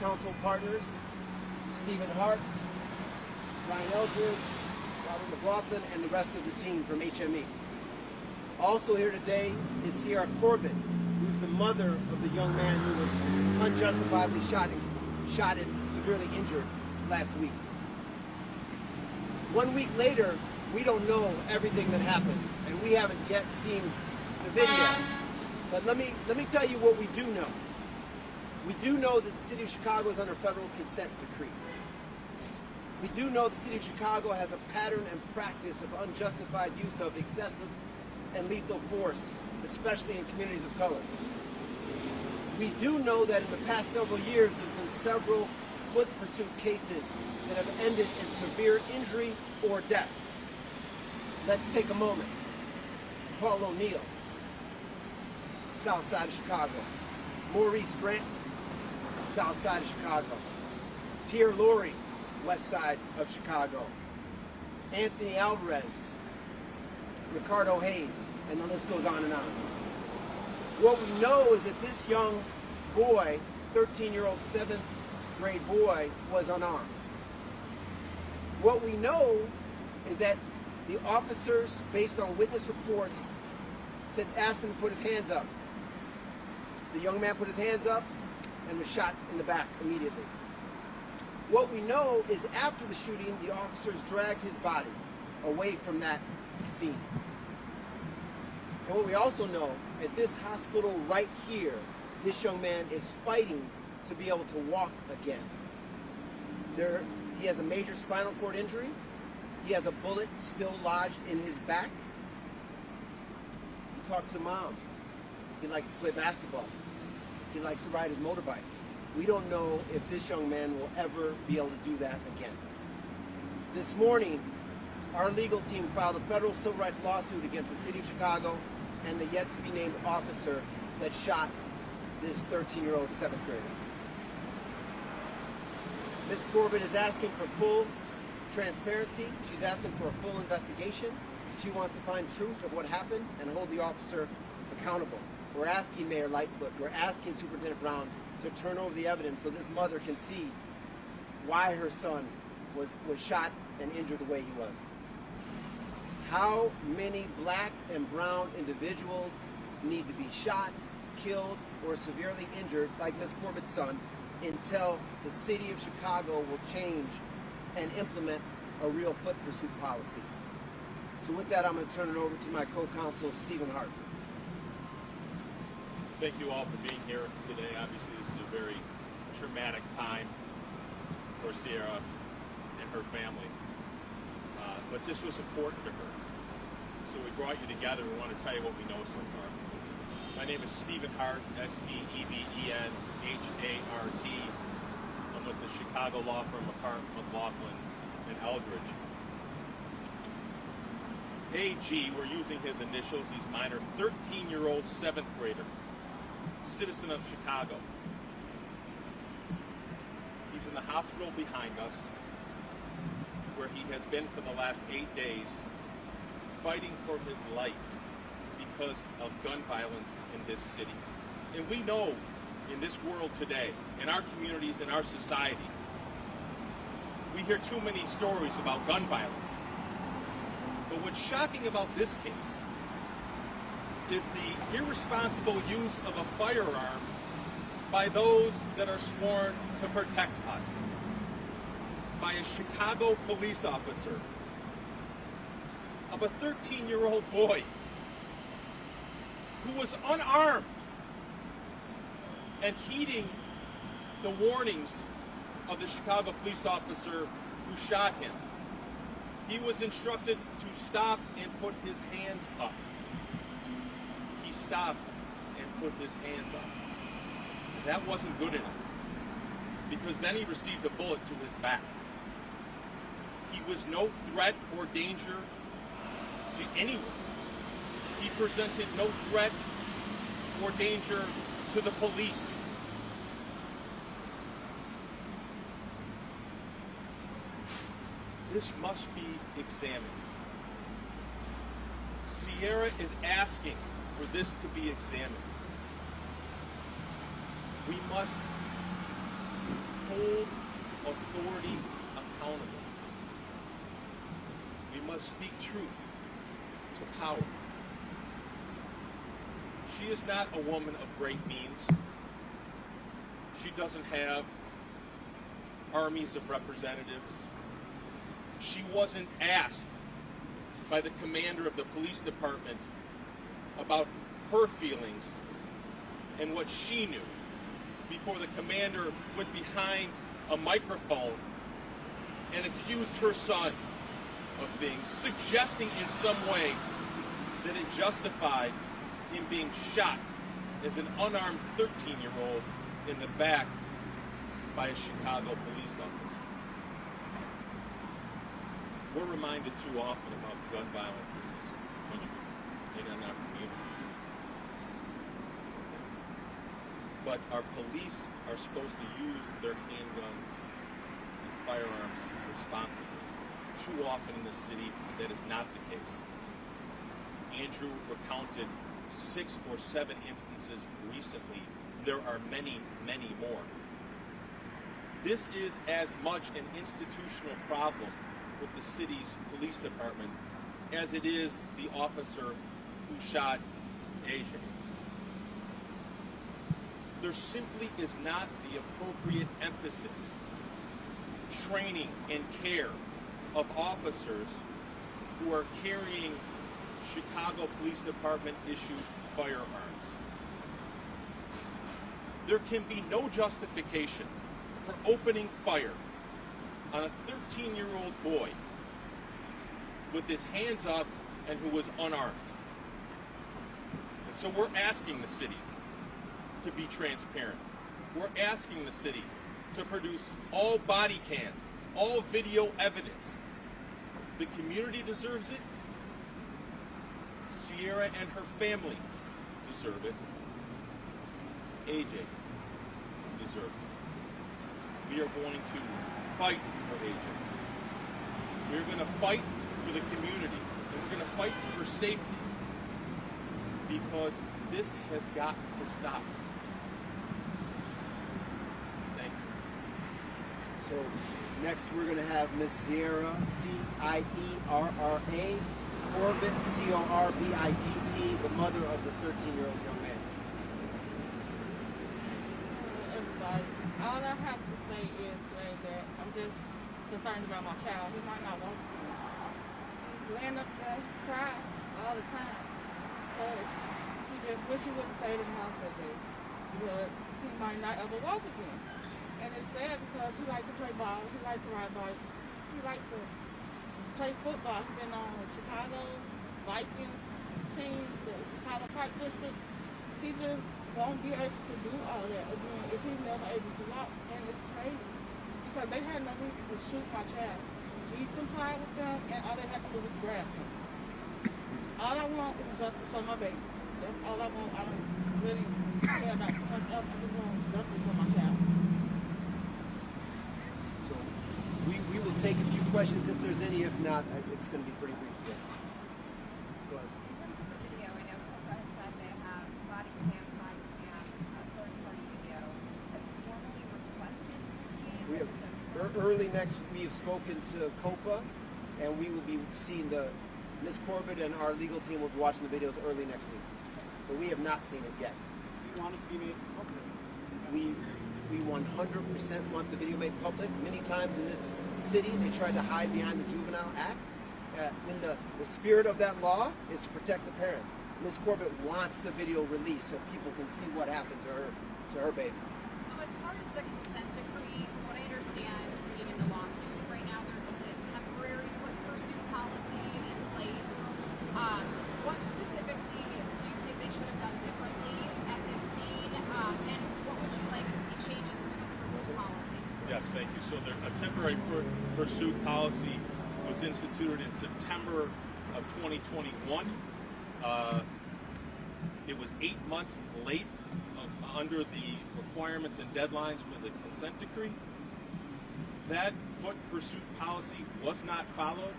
co-counsel partners, Stephen Hart, Ryan Eldridge, Robert McLaughlin, and the rest of the team from HME. Also here today is Sierra Corbett, who's the mother of the young man who was unjustifiably shot and severely injured last week. 1 week later, we don't know everything that happened, and we haven't yet seen the video. But let me tell you what we do know. We do know that the city of Chicago is under federal consent decree. We do know the city of Chicago has a pattern and practice of unjustified use of excessive and lethal force, especially in communities of color. We do know that in the past several years, there's been several foot pursuit cases that have ended in severe injury or death. Let's take a moment. Paul O'Neill, south side of Chicago. Maurice Grant, south side of Chicago. Pierre Lurie, west side of Chicago. Anthony Alvarez, Ricardo Hayes, and the list goes on and on. What we know is that this young boy, 13-year-old 7th grade boy, was unarmed. What we know is that the officers, based on witness reports, asked him to put his hands up. The young man put his hands up and was shot in the back immediately. What we know is after the shooting, the officers dragged his body away from that scene. And what we also know, at this hospital right here, this young man is fighting to be able to walk again. He has a major spinal cord injury. He has a bullet still lodged in his back. He talked to Mom. He likes to play basketball. He likes to ride his motorbike. We don't know if this young man will ever be able to do that again. This morning, our legal team filed a federal civil rights lawsuit against the city of Chicago and the yet-to-be-named officer that shot this 13-year-old 7th grader. Ms. Corbett is asking for full transparency. She's asking for a full investigation. She wants to find truth of what happened and hold the officer accountable. We're asking Mayor Lightfoot, we're asking Superintendent Brown to turn over the evidence so this mother can see why her son was shot and injured the way he was. How many black and brown individuals need to be shot, killed, or severely injured, like Ms. Corbett's son, until the city of Chicago will change and implement a real foot pursuit policy? So with that, I'm going to turn it over to my co-counsel, Stephen Hart. Thank you all for being here today. Obviously, this is a very traumatic time for Sierra and her family. But this was important to her. So we brought you together. We want to tell you what we know so far. My name is Stephen Hart, S-T-E-V-E-N-H-A-R-T. I'm with the Chicago law firm of Hart, McLaughlin, and Eldridge. AG, we're using his initials. He's a minor 13-year-old 7th grader, citizen of Chicago. He's in the hospital behind us, where he has been for the last 8 days, fighting for his life because of gun violence in this city. And we know in this world today, in our communities, in our society, we hear too many stories about gun violence. But what's shocking about this case is the irresponsible use of a firearm by those that are sworn to protect us, by a Chicago police officer, of a 13-year-old boy who was unarmed and heeding the warnings of the Chicago police officer who shot him. He was instructed to stop and put his hands up. He stopped and put his hands up. That wasn't good enough, because then he received a bullet to his back. He was no threat or danger to anyone. He presented no threat or danger to the police. This must be examined. Sierra is asking for this to be examined. We must want to speak truth to power. She is not a woman of great means. She doesn't have armies of representatives. She wasn't asked by the commander of the police department about her feelings and what she knew before the commander went behind a microphone and accused her son of things, suggesting in some way that it justified him being shot as an unarmed 13-year-old in the back by a Chicago police officer. We're reminded too often about gun violence in this country and in our communities. But our police are supposed to use their handguns and firearms responsibly. Too often in this city, that is not the case. Andrew recounted 6 or 7 instances recently. There are many, many more. This is as much an institutional problem with the city's police department as it is the officer who shot AJ. There simply is not the appropriate emphasis, training, and care of officers who are carrying Chicago Police Department issued firearms. There can be no justification for opening fire on a 13-year-old boy with his hands up and who was unarmed. And so we're asking the city to be transparent. We're asking the city to produce all body cams, all video evidence. The community deserves it. Sierra and her family deserve it. AJ deserves it. We are going to fight for AJ. We're going to fight for the community, and we're going to fight for safety, because this has got to stop. Thank you. So next we're going to have Miss Sierra, Cierra Corbett, Corbitt, the mother of the 13-year-old young man. Everybody, all I have to say is that I'm just concerned about my child. He might not want to. Laying up there, cry all the time. Because he just wish he would have stayed in the house that day. Because he might not ever walk again. And it's sad because he likes to play ball, he likes to ride bikes, he likes to play football. He's been on the Chicago Vikings team, the Chicago Park District. He just won't be able to do all that again if he's never able to walk. And it's crazy because they had no reason to shoot my child. He complied with them, and all they had to do was grab him. All I want is justice for my baby. That's all I want. I don't really care about too much else. I just want justice for my child. So we will take a few questions if there's any. If not, it's going to be pretty brief today. Go ahead. In terms of the video, I know Copa has said they have body cam, third-party video. Have you formally requested to see? We have, early next, we have spoken to COPA, and we will be seeing Ms. Corbett and our legal team will be watching the videos early next week. But we have not seen it yet. Do you want it to be made public? We 100% want the video made public. Many times in this city, they tried to hide behind the Juvenile Act. When the spirit of that law is to protect the parents. Ms. Corbett wants the video released so people can see what happened to her baby. So as far as the consent decree, from what I understand, reading in the lawsuit, right now there's a temporary foot pursuit policy in place. What specifically do you think they should have done differently at this scene? And what would you like to see change in this foot pursuit policy? Yes, thank you. So a temporary pursuit policy was instituted in September of 2021. It was 8 months late under the requirements and deadlines for the consent decree. That foot pursuit policy was not followed.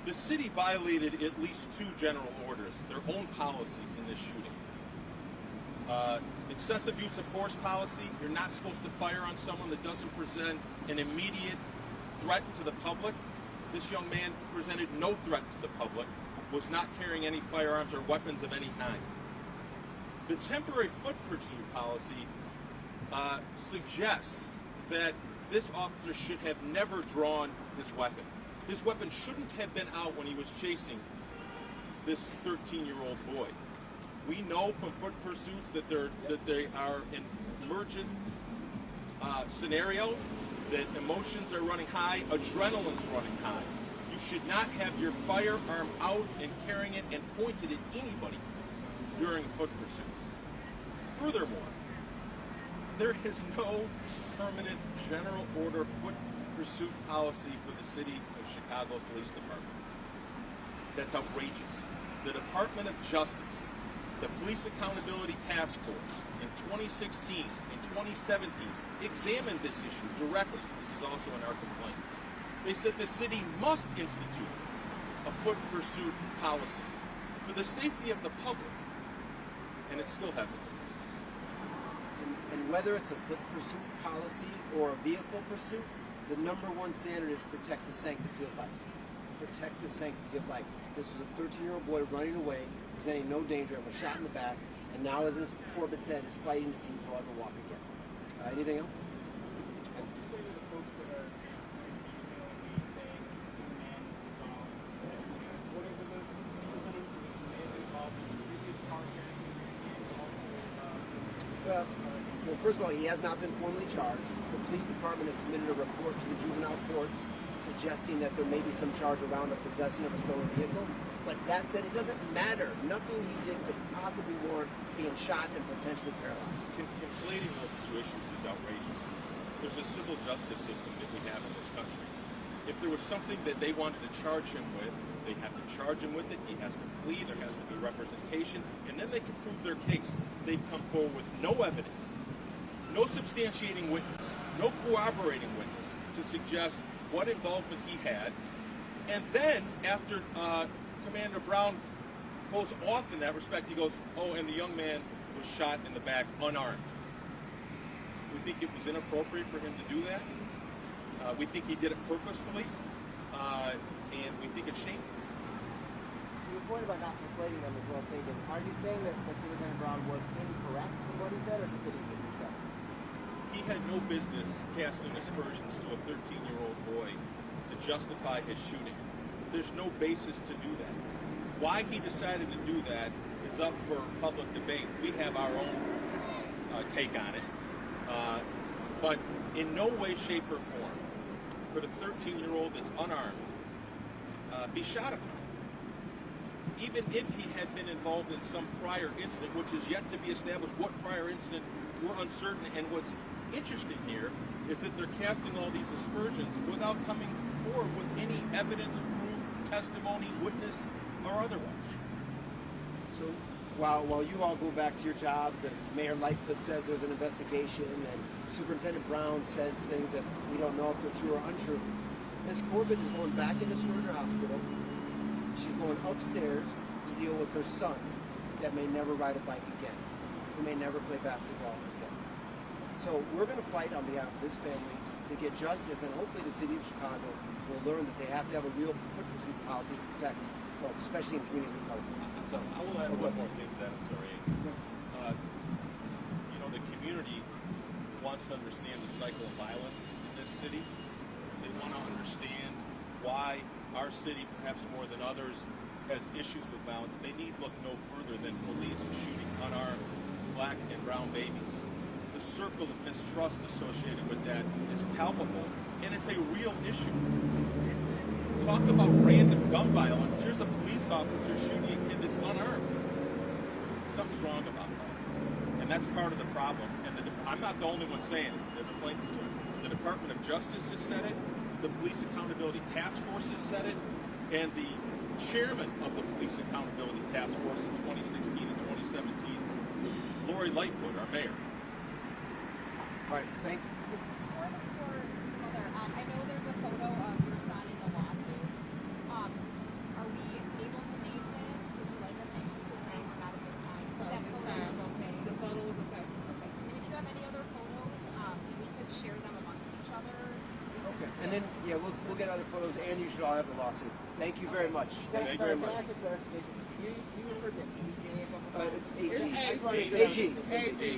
The city violated at least 2 general orders, their own policies in this shooting. Excessive use of force policy, you're not supposed to fire on someone that doesn't present an immediate threat to the public. This young man presented no threat to the public, was not carrying any firearms or weapons of any kind. The temporary foot pursuit policy suggests that this officer should have never drawn his weapon. His weapon shouldn't have been out when he was chasing this 13-year-old boy. We know from foot pursuits that they are an emergent scenario, that emotions are running high, adrenaline's running high. You should not have your firearm out and carrying it and pointed at anybody during a foot pursuit. Furthermore, there is no permanent general order foot pursuit policy for the City of Chicago Police Department. That's outrageous. The Department of Justice, the Police Accountability Task Force, in 2016 and 2017 examined this issue directly. This is also in our complaint. They said the city must institute a foot pursuit policy for the safety of the public, and it still hasn't. And whether it's a foot pursuit policy or a vehicle pursuit, the number one standard is protect the sanctity of life. Protect the sanctity of life. This was a 13-year-old boy running away, presenting no danger, and was shot in the back, and now, as Ms. Corbett said, is fighting to see if he'll ever walk again. Anything else? What would you say to the folks that are emailing me saying this young man was found, according to the superintendent, this may have been involved in the previous car carrying and also Well, first of all, he has not been formally charged. The police department has submitted a report to the juvenile courts suggesting that there may be some charge around a possession of a stolen vehicle. But that said, it doesn't matter. Nothing he did could possibly warrant being shot and potentially paralyzed. Conflating those two issues is outrageous. There's a civil justice system that we have in this country. If there was something that they wanted to charge him with, they have to charge him with it. He has to plead. There has to be representation, and then they can prove their case. They've come forward with no evidence, no substantiating witness, no corroborating witness to suggest what involvement he had. And then after Commander Brown goes off in that respect, he goes, oh, and the young man was shot in the back unarmed. We think it was inappropriate for him to do that. We think he did it purposefully, and we think it's shameful. Your point about not conflating them is well taken. Are you saying that Superintendent Brown was incorrect in what he said, or just that he didn't say? He had no business casting aspersions to a 13-year-old boy to justify his shooting. There's no basis to do that. Why he decided to do that is up for public debate. We have our own take on it. But in no way, shape, or form could a 13-year-old that's unarmed be shot upon. Even if he had been involved in some prior incident, which is yet to be established what prior incident, we're uncertain. And what's interesting here is that they're casting all these aspersions without coming forward with any evidence, proof, testimony, witness, or otherwise. So while you all go back to your jobs and Mayor Lightfoot says there's an investigation and Superintendent Brown says things that we don't know if they're true or untrue, Ms. Corbett is going back into Schroeder Hospital. She's going upstairs to deal with her son that may never ride a bike again, who may never play basketball again. So we're going to fight on behalf of this family to get justice, and hopefully the city of Chicago will learn that they have to have a real foot pursuit policy to protect folks, especially in communities with color. So I will add one more thing to that. I'm sorry. The community wants to understand the cycle of violence in this city. They want to understand why our city, perhaps more than others, has issues with violence. They need look no further than police shooting unarmed black and brown babies. The circle of mistrust associated with that is palpable, and it's a real issue. Talk about random gun violence. Here's a police officer shooting a kid that's unarmed. Something's wrong about that. And that's part of the problem. And I'm not the only one saying it. There's a plaintiff's story. The Department of Justice has said it. The Police Accountability Task Force has said it. And the chairman of the Police Accountability Task Force in 2016 and 2017 was Lori Lightfoot, our mayor. All right, thank you. For the mother, I know there's a photo of your son in the lawsuit. Are we able to name him? Would you like us to use his name or not at this time? That photo is okay. The photo is okay. Okay. And if you have any other photos, we could share them amongst each other. Okay. And And then, yeah, we'll get other photos, and you should all have the lawsuit. Thank you very much. Thank you very much. Can I ask a clarification? You referred to AJ a couple times. It's AG. It's AG. AG.